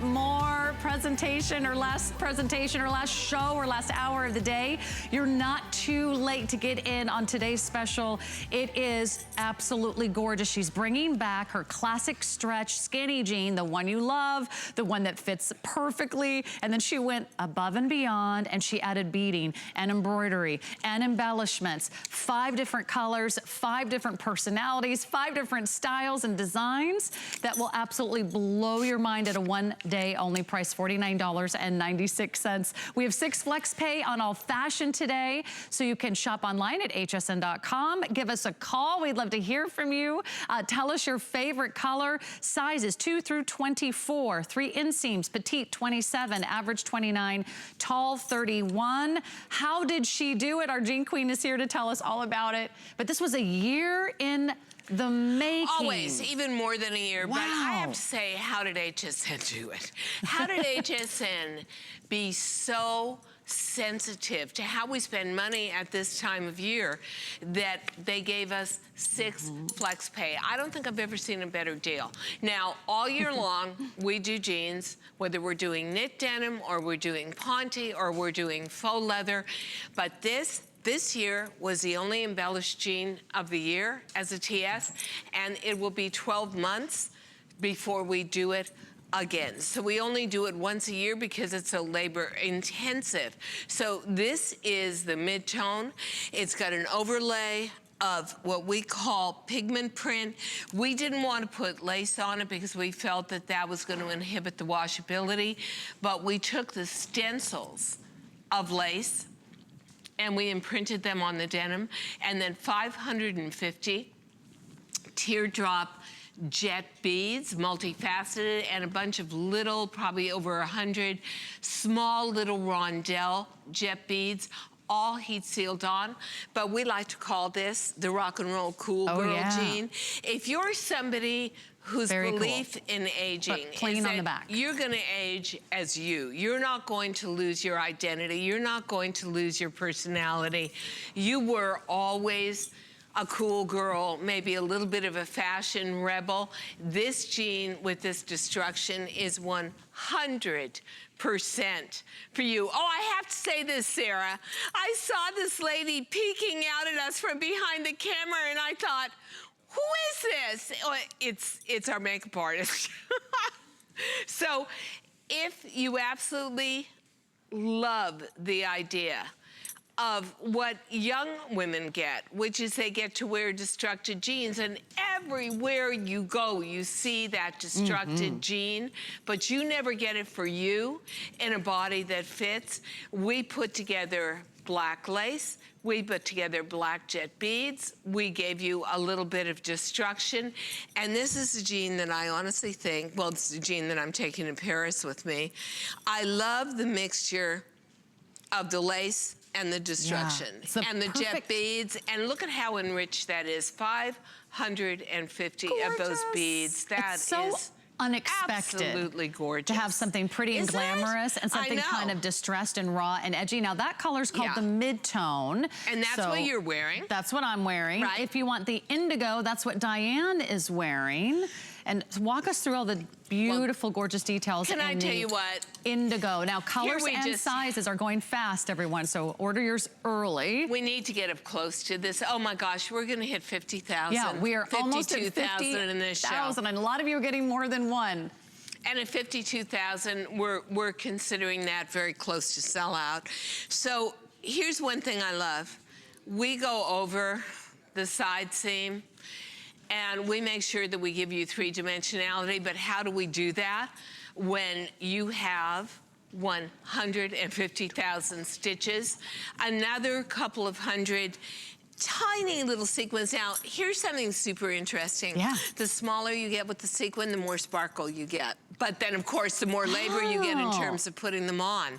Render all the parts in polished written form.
more presentation or last show or last hour of the day. You're not too late to get in on today's special. It is absolutely gorgeous. She's bringing back her classic stretch skinny jean, the one you love, the one that fits perfectly. And then she went above and beyond and she added beading and embroidery and embellishments. 5 different colors, 5 different personalities, 5 different styles and designs that will absolutely blow your mind at a one-day only price, $49.96. We have 6 flex pay on all fashion today, so you can shop online at hsn.com. Give us a call. We'd love to hear from you. Tell us your favorite color. Sizes 2 through 24. 3 inseams, petite 27, average 29, tall 31. How did she do it? Our Jean Queen is here to tell us all about it. But this was a year in the making. Always, even more than a year. Wow. But I have to say, how did HSN do it? How did HSN be so sensitive to how we spend money at this time of year that they gave us 6 flex pay? I don't think I've ever seen a better deal. Now, all year long, we do jeans, whether we're doing knit denim or we're doing ponte or we're doing faux leather. But this year was the only embellished jean of the year as a TS, and it will be 12 months before we do it again. So we only do it once a year because it's so labor intensive. So this is the mid-tone. It's got an overlay of what we call pigment print. We didn't want to put lace on it because we felt that that was going to inhibit the washability, but we took the stencils of lace and we imprinted them on the denim, and then 550 teardrop jet beads, multifaceted, and a bunch of little, probably over 100 small little rondelle jet beads, all heat sealed on. But we like to call this the rock and roll cool girl jean. If you're somebody whose belief in aging is that you're gonna age as you. You're not going to lose your identity. You're not going to lose your personality. You were always a cool girl, maybe a little bit of a fashion rebel. This jean with this destruction is 100% for you. Oh, I have to say this, Sarah. I saw this lady peeking out at us from behind the camera and I thought, who is this? Oh, it's our makeup artist. So if you absolutely love the idea of what young women get, which is they get to wear destructed jeans, and everywhere you go, you see that destructed jean, but you never get it for you in a body that fits. We put together black lace, we put together black jet beads, we gave you a little bit of destruction, and this is a jean that I honestly think, well, it's a jean that I'm taking to Paris with me. I love the mixture of the lace and the destruction and the jet beads, and look at how enriched that is. 550 of those beads. That is so unexpected. Absolutely gorgeous. To have something pretty and glamorous and something kind of distressed and raw and edgy. Now that color's called the mid-tone. And that's what you're wearing. That's what I'm wearing. Right. If you want the indigo, that's what Diane is wearing. And walk us through all the beautiful, gorgeous details. Can I tell you what? Indigo. Now, colors and sizes are going fast, everyone, so order yours early. We need to get up close to this. Oh my gosh, we're gonna hit 50,000. Yeah, we are almost at 52,000 in this show. And a lot of you are getting more than one. And at 52,000, we're considering that very close to sellout. So here's one thing I love. We go over the side seam, and we make sure that we give you 3-dimensionality, but how do we do that when you have 150,000 stitches, another couple of hundred tiny little sequins. Now, here's something super interesting. The smaller you get with the sequin, the more sparkle you get. But then, of course, the more labor you get in terms of putting them on.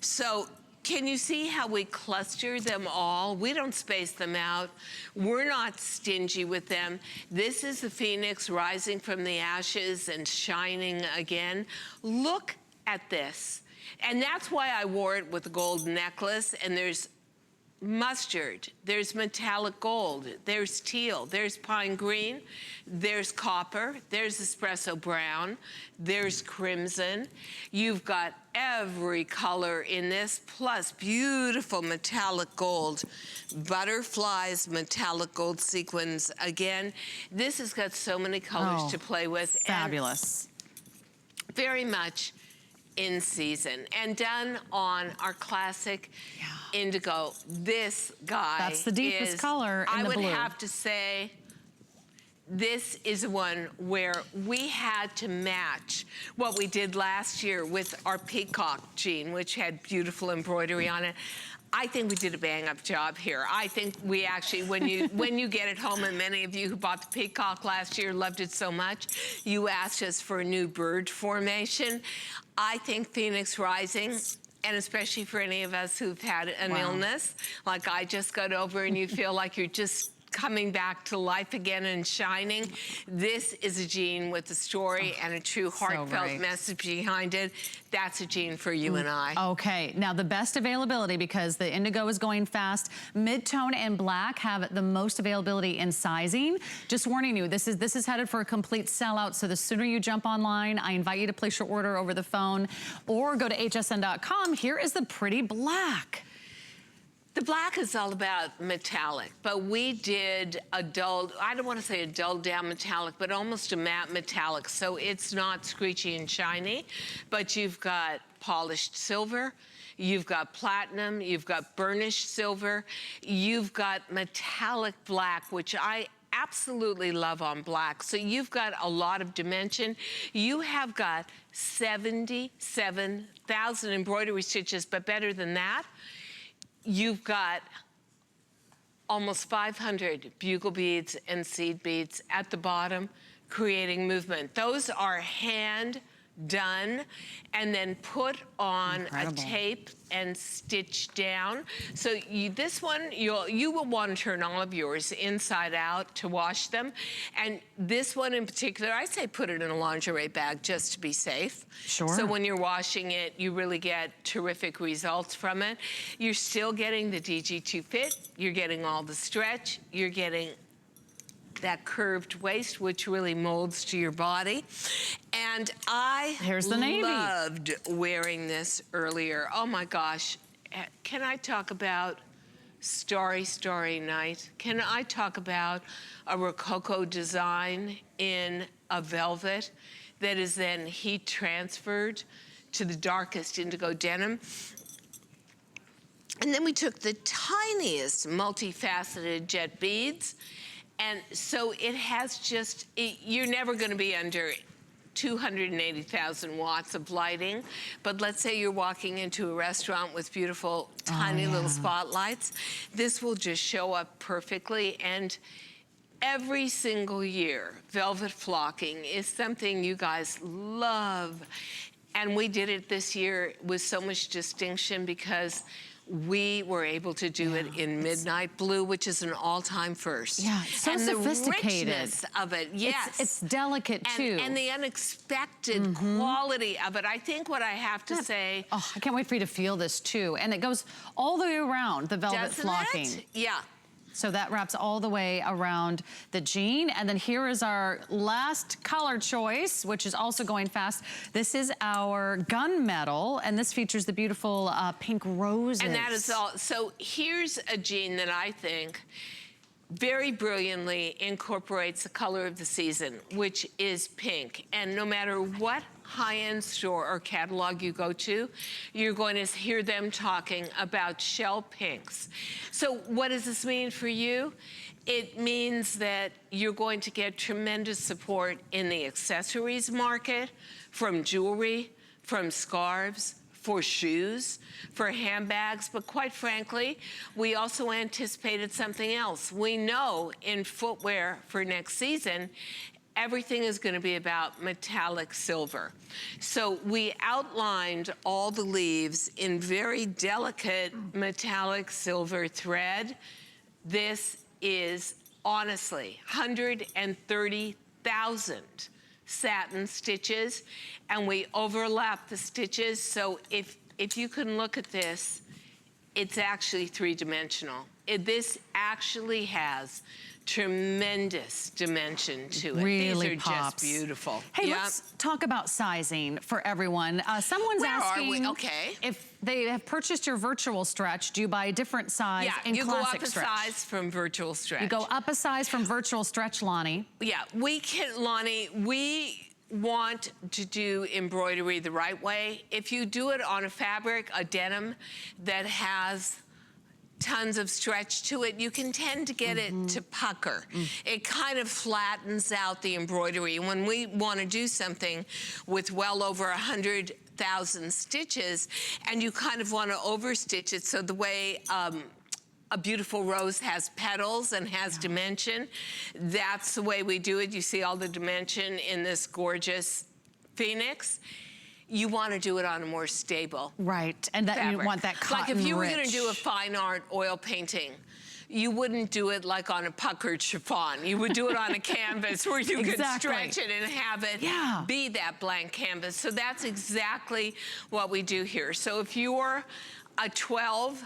So can you see how we cluster them all? We don't space them out. We're not stingy with them. This is the phoenix rising from the ashes and shining again. Look at this. And that's why I wore it with a gold necklace. And there's mustard, there's metallic gold, there's teal, there's pine green, there's copper, there's espresso brown, there's crimson. You've got every color in this, plus beautiful metallic gold, butterflies, metallic gold sequins. Again, this has got so many colors to play with. Fabulous. And very much in season, and done on our classic indigo. This guy, that's the deepest color in the blue. I would have to say this is one where we had to match what we did last year with our peacock jean, which had beautiful embroidery on it. I think we did a bang-up job here. I think we actually, when you get it home, and many of you who bought the peacock last year loved it so much, you asked us for a new bird formation. I think Phoenix Rising, and especially for any of us who've had an illness, like I just got over, and you feel like you're just coming back to life again and shining. This is a jean with a story and a true heartfelt message behind it. That's a jean for you and I. Okay, now the best availability, because the indigo is going fast, mid-tone and black have the most availability in sizing. Just warning you, this is headed for a complete sellout, so the sooner you jump online, I invite you to place your order over the phone or go to hsn.com. Here is the pretty black. The black is all about metallic, but we did a dulled, I don't want to say a dulled down metallic, but almost a matte metallic. So it's not screechy and shiny, but you've got polished silver, you've got platinum, you've got burnished silver, you've got metallic black, which I absolutely love on black. So you've got a lot of dimension. You have got 77,000 embroidery stitches, but better than that, you've got almost 500 bugle beads and seed beads at the bottom, creating movement. Those are hand done and then put on a tape and stitched down. So this one, you will want to turn all of yours inside out to wash them. And this one in particular, I say put it in a lingerie bag just to be safe. Sure. So when you're washing it, you really get terrific results from it. You're still getting the DG2 fit. You're getting all the stretch. You're getting that curved waist, which really molds to your body. And I loved wearing this earlier. Oh my gosh. Can I talk about Starry, Starry Night? Can I talk about a Rococo design in a velvet that is then heat transferred to the darkest indigo denim? And then we took the tiniest multifaceted jet beads. And so it has just, you're never going to be under 280,000 watts of lighting. But let's say you're walking into a restaurant with beautiful, tiny little spotlights. This will just show up perfectly. And every single year, velvet flocking is something you guys love. And we did it this year with so much distinction because we were able to do it in midnight blue, which is an all-time first. Yeah, it's so sophisticated. The richness of it, yes. It's delicate, too. And the unexpected quality of it. I think what I have to say... Oh, I can't wait for you to feel this, too. And it goes all the way around, the velvet flocking. Doesn't it? Yeah. So that wraps all the way around the jean. And then here is our last color choice, which is also going fast. This is our gunmetal, and this features the beautiful pink roses. And that is all. So here's a jean that I think very brilliantly incorporates the color of the season, which is pink. And no matter what high-end store or catalog you go to, you're going to hear them talking about shell pinks. So what does this mean for you? It means that you're going to get tremendous support in the accessories market, from jewelry, from scarves, for shoes, for handbags, but quite frankly, we also anticipated something else. We know in footwear for next season, everything is going to be about metallic silver. So we outlined all the leaves in very delicate metallic silver thread. This is honestly 130,000 satin stitches, and we overlap the stitches. So if you can look at this, it's actually three-dimensional. This actually has tremendous dimension to it. Really These are pops. just beautiful. Hey, let's talk about sizing for everyone. Someone's asking if they have purchased your virtual stretch, do you buy a different size in classic stretch? You go up a size from virtual stretch. You go up a size from virtual stretch, Lonnie. Yeah, Lonnie, we want to do embroidery the right way. If you do it on a fabric, a denim that has tons of stretch to it, you can tend to get it to pucker. It kind of flattens out the embroidery. When we want to do something with well over 100,000 stitches, and you kind of want to overstitch it so the way a beautiful rose has petals and has dimension, that's the way we do it. You see all the dimension in this gorgeous Phoenix. You want to do it on a more stable and that fabric. You want that cotton Like if you were rich. going to do a fine art oil painting, you wouldn't do it like on a puckered chiffon. You would do it on a canvas where you could stretch it and have it be that blank canvas. So that's exactly what we do here. So if you're a 12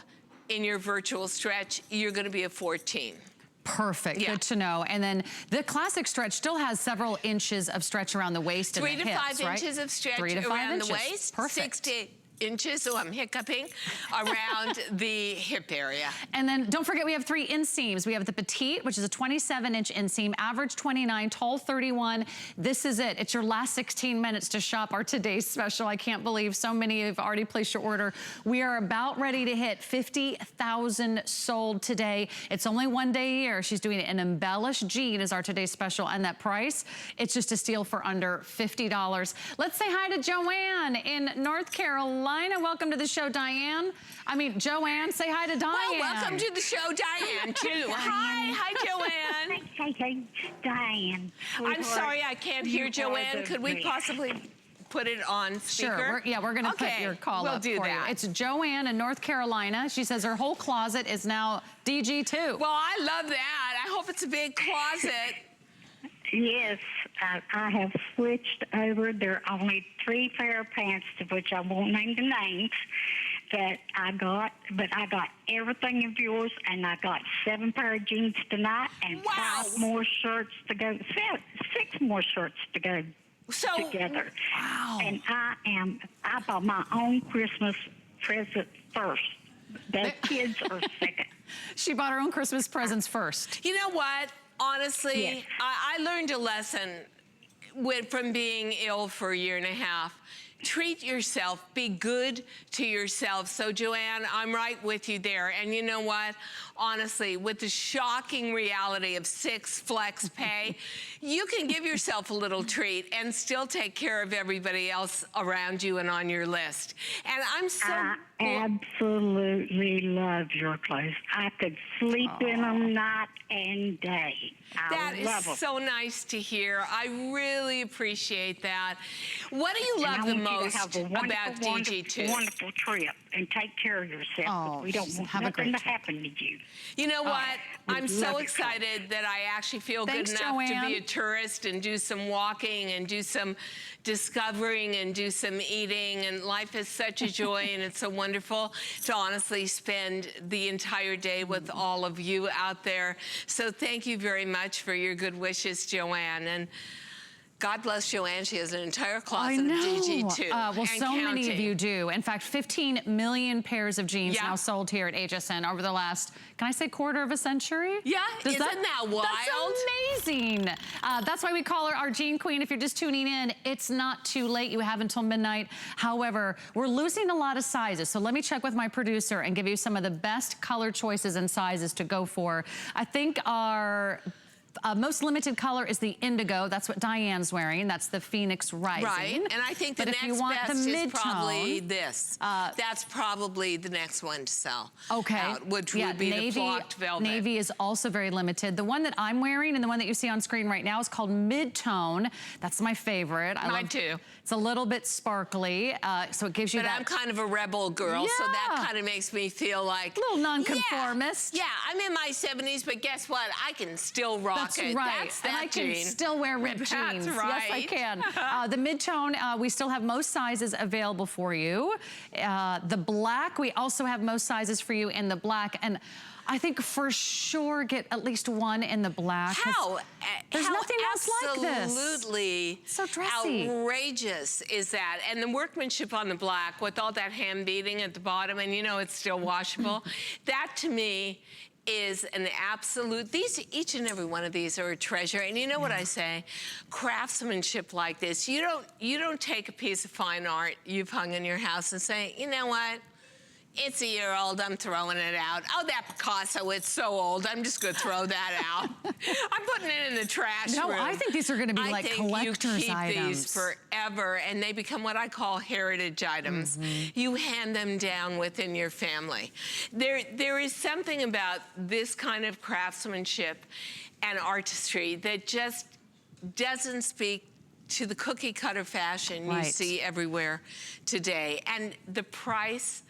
in your virtual stretch, you're going to be a 14. Perfect, good to know. And then the classic stretch still has several inches of stretch around the waist and the hips, 3 to 5 inches of stretch around the waist. Perfect. 6 to 8 inches, so I'm hiccuping, around the hip area. And then don't forget we have 3 inseams. We have the petite, which is a 27-inch inseam, average 29, tall 31. This is it. It's your last 16 minutes to shop our today's special. I can't believe so many have already placed your order. We are about ready to hit 50,000 sold today. It's only one day a year. She's doing it. An embellished jean is our today's special, and that price, it's just a steal for under $50. Let's say hi to Joanne in North Carolina. Welcome to the show, Diane. I mean, Joanne, say hi to Diane. Well, welcome to the show, Diane, too. Hi, Joanne. Hey, Diane. I'm sorry I can't hear Joanne. Could we possibly put it on speaker? Sure, we're gonna put your call up for you. It's Joanne in North Carolina. She says her whole closet is now DG2. Well, I love that. I hope it's a big closet. Yes, I have switched over. There are only 3 pair of pants, to which I won't name the names, that I got, but I got everything of yours, and I got 7 pair of jeans tonight, and 5 more shirts to go, 6 more shirts to go together. Wow. And I bought my own Christmas present first. The kids are second. She bought her own Christmas presents first. You know what? Honestly, I learned a lesson from being ill for a year and a half. Treat yourself, be good to yourself. So Joanne, I'm right with you there. And you know what? Honestly, with the shocking reality of 6 flex pay, you can give yourself a little treat and still take care of everybody else around you and on your list. And I'm so... I absolutely love your clothes. I could sleep in them night and day. That is so nice to hear. I really appreciate that. What do you love the most about DG2? Wonderful trip, and take care of yourself. We don't want nothing to happen to you. You know what? I'm so excited that I actually feel good enough to be a tourist and do some walking and do some discovering and do some eating. And life is such a joy, and it's so wonderful to honestly spend the entire day with all of you out there. So thank you very much for your good wishes, Joanne. And God bless Joanne. She has an entire closet of DG2. Well, so many of you do. In fact, 15 million pairs of jeans now sold here at HSN over the last, can I say quarter of a century? Yeah, isn't that wild? That's amazing. That's why we call her our Jean Queen. If you're just tuning in, it's not too late. You have until midnight. However, we're losing a lot of sizes. So let me check with my producer and give you some of the best color choices and sizes to go for. I think our most limited color is the indigo. That's what Diane's wearing. That's the Phoenix Rising. Right, and I think the next best is probably this. That's probably the next one to sell. Out, which would be the flocked velvet. Navy is also very limited. The one that I'm wearing and the one that you see on screen right now is called Mid-Tone. That's my favorite. Mine too. It's a little bit sparkly, so it gives you that. But I'm kind of a rebel girl, so that kind of makes me feel like a little nonconformist. Yeah, I'm in my 70s, but guess what? I can still rock pocket. right. That's that and I can jean. still wear ripped That's jeans. right. Yes, I can. The mid-tone, we still have most sizes available for you. The black, we also have most sizes for you in the black. And I think for sure get at least one in the black. There's nothing else like this. Absolutely So dressy. Outrageous is that. And the workmanship on the black with all that hand beading at the bottom, and you know it's still washable. That to me is an absolute, each and every one of these are a treasure. And you know what I say? Craftsmanship like this, you don't take a piece of fine art you've hung in your house and say, you know what? It's a year old, I'm throwing it out. Oh, that Picasso, it's so old, I'm just gonna throw that out. I'm putting it in the trash room. I think these are gonna be like collector's items. I think you keep these forever, and they become what I call heritage items. You hand them down within your family. There is something about this kind of craftsmanship and artistry that just doesn't speak to the cookie cutter fashion you see everywhere today. And the price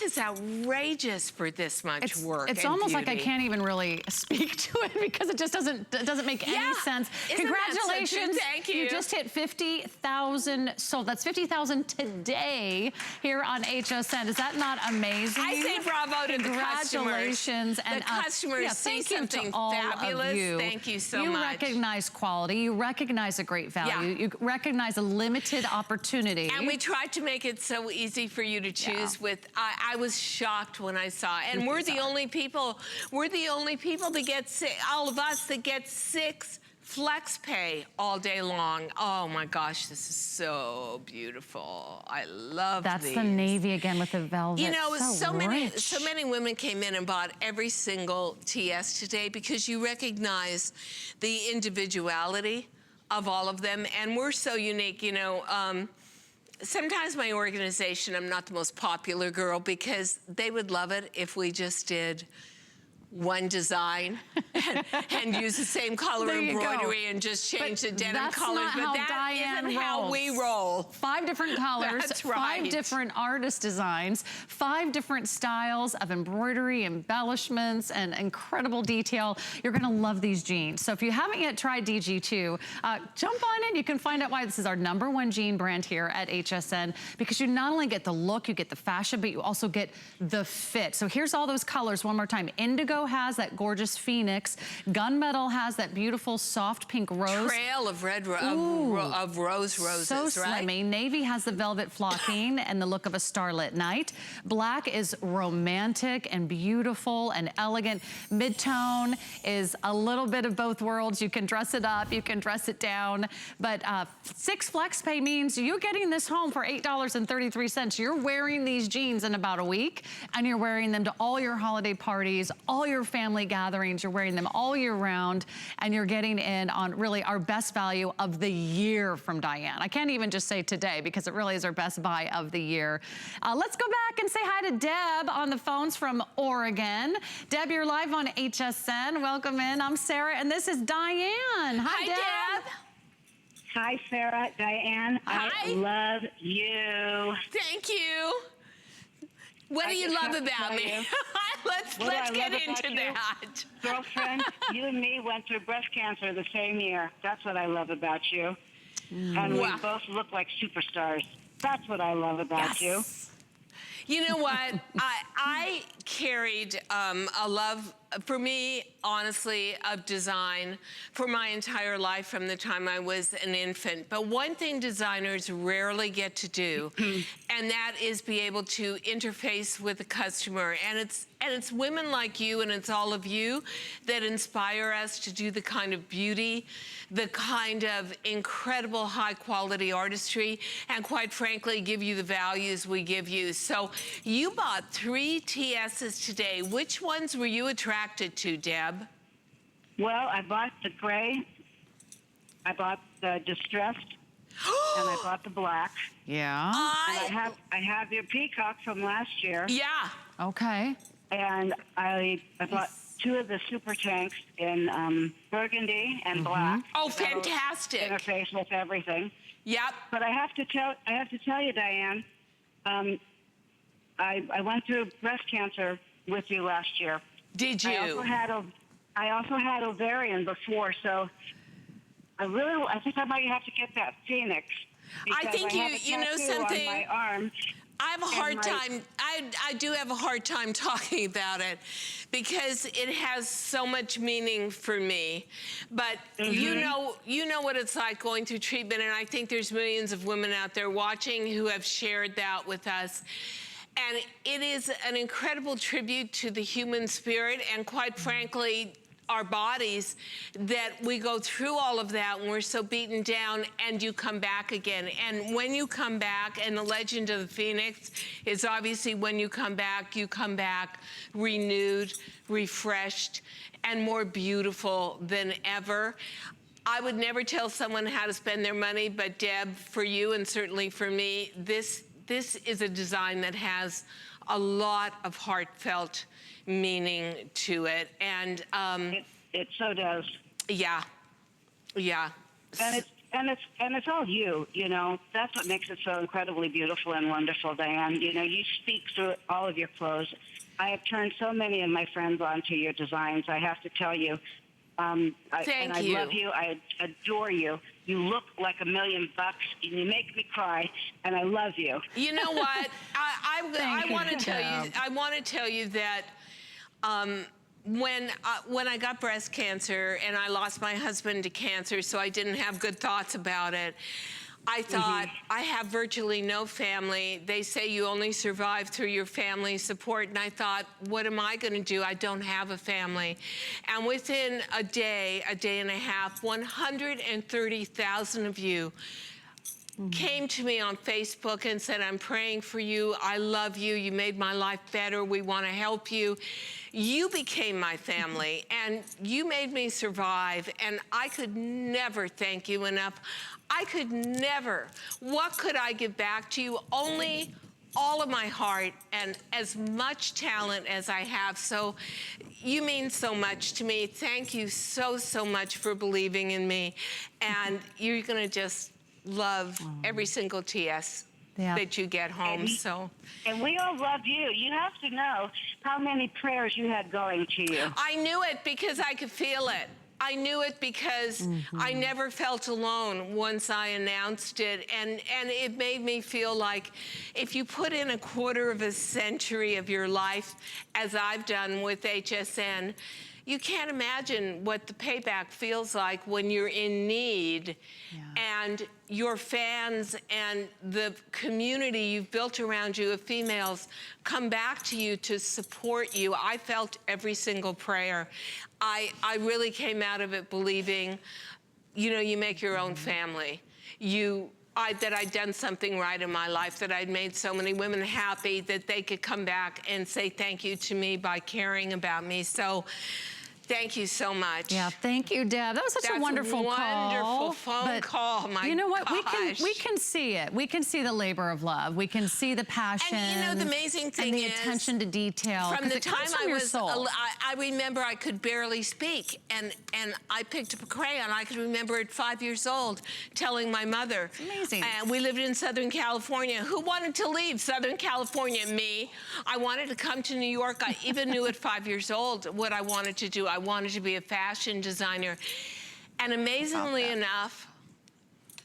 is outrageous for this much work. It's almost like I can't even really speak to it because it just doesn't make any sense. Congratulations. Thank you. You just hit 50,000 sold. That's 50,000 today here on HSN. Is that not amazing? I say bravo to the customers. Congratulations. And the customers see something fabulous. Thank you so much. You recognize quality. You recognize a great value. You recognize a limited opportunity. And we tried to make it so easy for you to choose with. I was shocked when I saw it. And we're the only people that get all of us that get 6 flex pay all day long. Oh my gosh, this is so beautiful. I love That's these. the navy again with the velvet. You know, so rich. many women came in and bought every single TS today because you recognize the individuality of all of them. And we're so unique, you know. Sometimes my organization, I'm not the most popular girl because they would love it if we just did one design and use the same color embroidery and just change the denim colors. But that isn't how we roll. 5 different colors, That's right. 5 different artist designs, 5 different styles of embroidery, embellishments, and incredible detail. You're gonna love these jeans. So if you haven't yet tried DG2, jump on in. You can find out why this is our #1 jean brand here at HSN, because you not only get the look, you get the fashion, but you also get the fit. So here's all those colors one more time. Indigo has that gorgeous phoenix. Gunmetal has that beautiful soft pink rose. Trail of red of roses, so slimmy. Navy has the velvet flocking and the look of a starlit night. Black is romantic and beautiful and elegant. Mid-tone is a little bit of both worlds. You can dress it up, you can dress it down. But 6 flex pay means you're getting this home for $8.33. You're wearing these jeans in about a week, and you're wearing them to all your holiday parties, all your family gatherings. You're wearing them all year round, and you're getting in on really our best value of the year from Diane. I can't even just say today because it really is our best buy of the year. Let's go back and say hi to Deb on the phones from Oregon. Deb, you're live on HSN. Welcome in. I'm Sarah, and this is Diane. Hi, Deb. Hi, Sarah, Diane. Hi. I love you. Thank you. What do you love about me? Let's get into that. Girlfriend, you and me went through breast cancer the same year. That's what I love about you. And we both look like superstars. That's what I love about you. You know what? I carried a love, for me, honestly, of design for my entire life from the time I was an infant. But one thing designers rarely get to do, and that is be able to interface with the customer. And it's women like you, and it's all of you that inspire us to do the kind of beauty, the kind of incredible high quality artistry, and quite frankly, give you the values we give you. So you bought 3 TSs today. Which ones were you attracted to, Deb? Well, I bought the gray, I bought the distressed, and I bought the black. Yeah. And I have your peacock from last year. Yeah. Okay. And I bought 2 of the super tanks in burgundy and black. Oh, fantastic. Interface with everything. Yep. But I have to tell you, Diane, I went through breast cancer with you last year. Did you? I also had I also had ovarian before, so I think I might have to get that Phoenix. I think you know something. On my arm. I have a hard time. I do have a hard time talking about it because it has so much meaning for me. But you know what it's like going through treatment, and I think there's millions of women out there watching who have shared that with us. And it is an incredible tribute to the human spirit, and quite frankly, our bodies, that we go through all of that and we're so beaten down, and you come back again. And when you come back, and the legend of the Phoenix is obviously when you come back renewed, refreshed, and more beautiful than ever. I would never tell someone how to spend their money, but Deb, for you and certainly for me, this is a design that has a lot of heartfelt meaning to it, and it so does. Yeah. And it's all you. You know, that's what makes it so incredibly beautiful and wonderful, Diane. You know, you speak through all of your clothes. I have turned so many of my friends onto your designs. I have to tell you. Thank you. I love you. I adore you. You look like $1 million, and you make me cry, and I love you. You know what? I want to tell you. I want to tell you that when I got breast cancer and I lost my husband to cancer, so I didn't have good thoughts about it. I thought, I have virtually no family. They say you only survive through your family support. And I thought, what am I going to do? I don't have a family. And within a day and a half, 130,000 of you came to me on Facebook and said, I'm praying for you. I love you. You made my life better. We want to help you. You became my family, and you made me survive, and I could never thank you enough. I could never. What could I give back to you? Only all of my heart and as much talent as I have. So you mean so much to me. Thank you so much for believing in me. And you're going to just love every single TS that you get home. And we all love you. You have to know how many prayers you had going to you. I knew it because I could feel it. I knew it because I never felt alone once I announced it. And it made me feel like if you put in a quarter of a century of your life, as I've done with HSN, you can't imagine what the payback feels like when you're in need and your fans and the community you've built around you of females come back to you to support you. I felt every single prayer. I really came out of it believing, you know, you make your own family. That I'd done something right in my life, that I'd made so many women happy that they could come back and say thank you to me by caring about me. So thank you so much. Yeah, thank you, Deb. That was such a wonderful phone call. My you know what? gosh. We can see it. We can see the labor of love. We can see the passion. And you know, the amazing thing and the is, attention to detail. From the time I I remember I could barely speak, and I picked up a crayon. I could remember at 5 years old telling my mother. It's amazing. And we lived in Southern California. Who wanted to leave Southern California? Me. I wanted to come to New York. I even knew at 5 years old what I wanted to do. I wanted to be a fashion designer. And amazingly enough,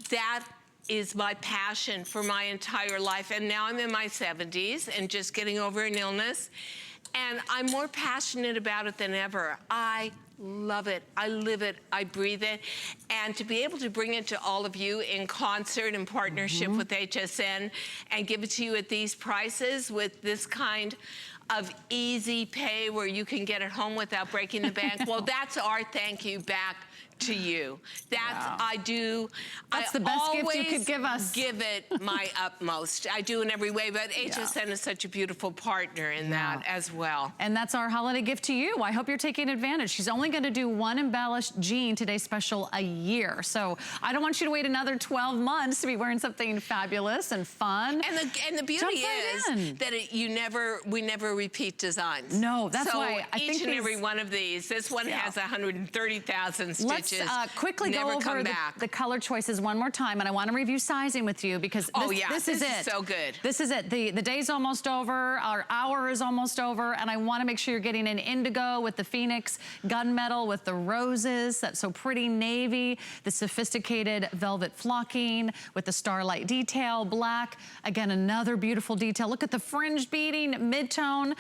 that is my passion for my entire life. And now I'm in my 70s and just getting over an illness. And I'm more passionate about it than ever. I love it. I live it. I breathe it. And to be able to bring it to all of you in concert and partnership with HSN and give it to you at these prices with this kind of easy pay where you can get it home without breaking the bank. Well, that's our thank you back to you. That's That's the best gift you could give us. Give it my utmost. I do in every way, but HSN is such a beautiful partner in that as well. And that's our holiday gift to you. I hope you're taking advantage. She's only going to do one embellished jean Today Special a year. So I don't want you to wait another 12 months to be wearing something fabulous and fun. And the beauty is that we never repeat designs. No, that's why I think each and every one of these, this one has 130,000 stitches. just quickly never go over come back. the color choices one more time, and I want to review sizing with you because this is it. So good. This is it. The day's almost over. Our hour is almost over, and I want to make sure you're getting an indigo with the Phoenix gunmetal with the roses, that's so pretty navy, the sophisticated velvet flocking with the starlight detail, black. Again, another beautiful detail. Look at the fringe beading, mid-tone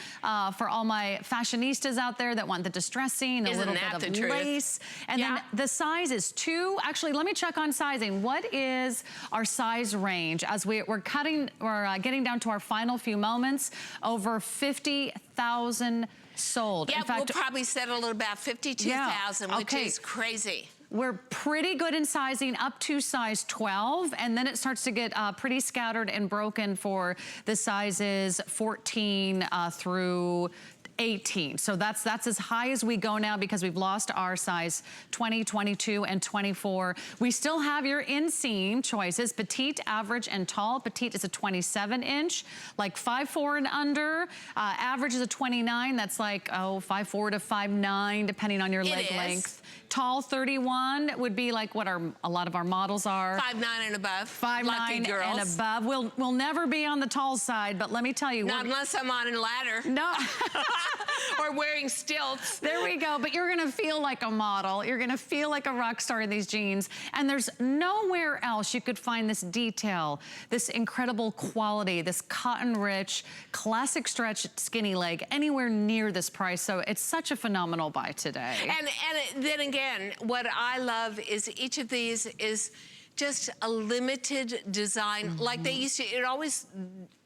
for all my fashionistas out there that want the distressing, a little bit of lace. And then the size is 2. Actually, let me check on sizing. What is our size range as we're getting down to our final few moments? Over 50,000 sold. Yeah, in fact, we'll probably settle at about 52,000, which is crazy. We're pretty good in sizing up to size 12, and then it starts to get pretty scattered and broken for the sizes 14 through 18. So that's as high as we go now because we've lost our size 20, 22, and 24. We still have your inseam choices, petite, average, and tall. Petite is a 27-inch, like 5'4" and under. Average is a 29. That's like, 5'4" to 5'9", depending on your leg length. Tall 31 would be like what a lot of our models are. 5'9" and above. 5'9" and above. We'll never be on the tall side, but let me tell you. Not unless I'm on a ladder. No. Or wearing stilts. There we go, but you're gonna feel like a model. You're gonna feel like a rock star in these jeans. And there's nowhere else you could find this detail, this incredible quality, this cotton-rich, classic stretch skinny leg anywhere near this price. So it's such a phenomenal buy today. And then again, what I love is each of these is just a limited design. Like they used to, it always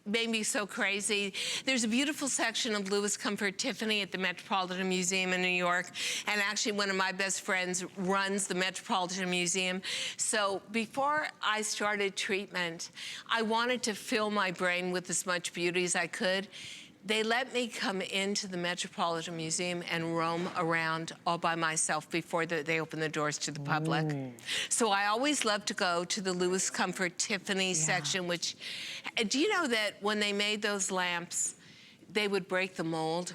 made me so crazy. There's a beautiful section of Louis Comfort Tiffany at the Metropolitan Museum in New York, and actually one of my best friends runs the Metropolitan Museum. So before I started treatment, I wanted to fill my brain with as much beauty as I could. They let me come into the Metropolitan Museum and roam around all by myself before they open the doors to the public. So I always love to go to the Louis Comfort Tiffany section, which, do you know that when they made those lamps, they would break the mold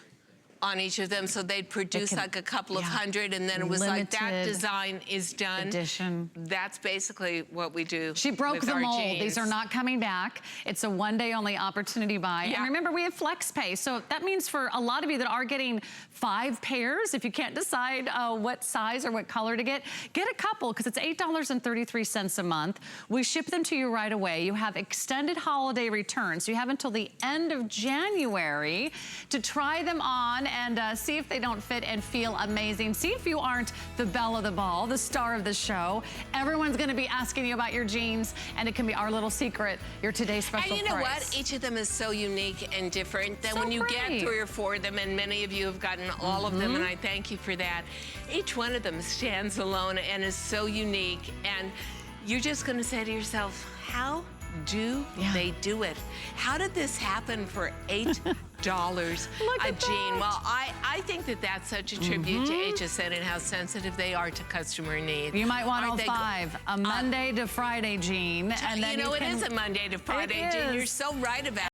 on each of them, so they'd produce like a couple of hundred, and then it was like that design is done. Edition. That's basically what we do. She broke the mold. Jeans. These are not coming back. It's a one-day only opportunity buy. And remember, we have flex pay, so that means for a lot of you that are getting 5 pairs, if you can't decide what size or what color to get a couple, because it's $8.33 a month. We ship them to you right away. You have extended holiday returns, so you have until the end of January to try them on and see if they don't fit and feel amazing. See if you aren't the belle of the ball, the star of the show. Everyone's gonna be asking you about your jeans, and it can be our little secret, your today's special price. And you know what? Each of them is so unique and different that when you get 3 or 4 of them, and many of you have gotten all of them, and I thank you for that, each one of them stands alone and is so unique, and you're just gonna say to yourself, how do they do it? How did this happen for $8 a jean? Well, I think that that's such a tribute to HSN and how sensitive they are to customer needs. You might want all 5. A Monday to Friday jean. And then you know, it is a Monday to Friday jean. You're so right about it.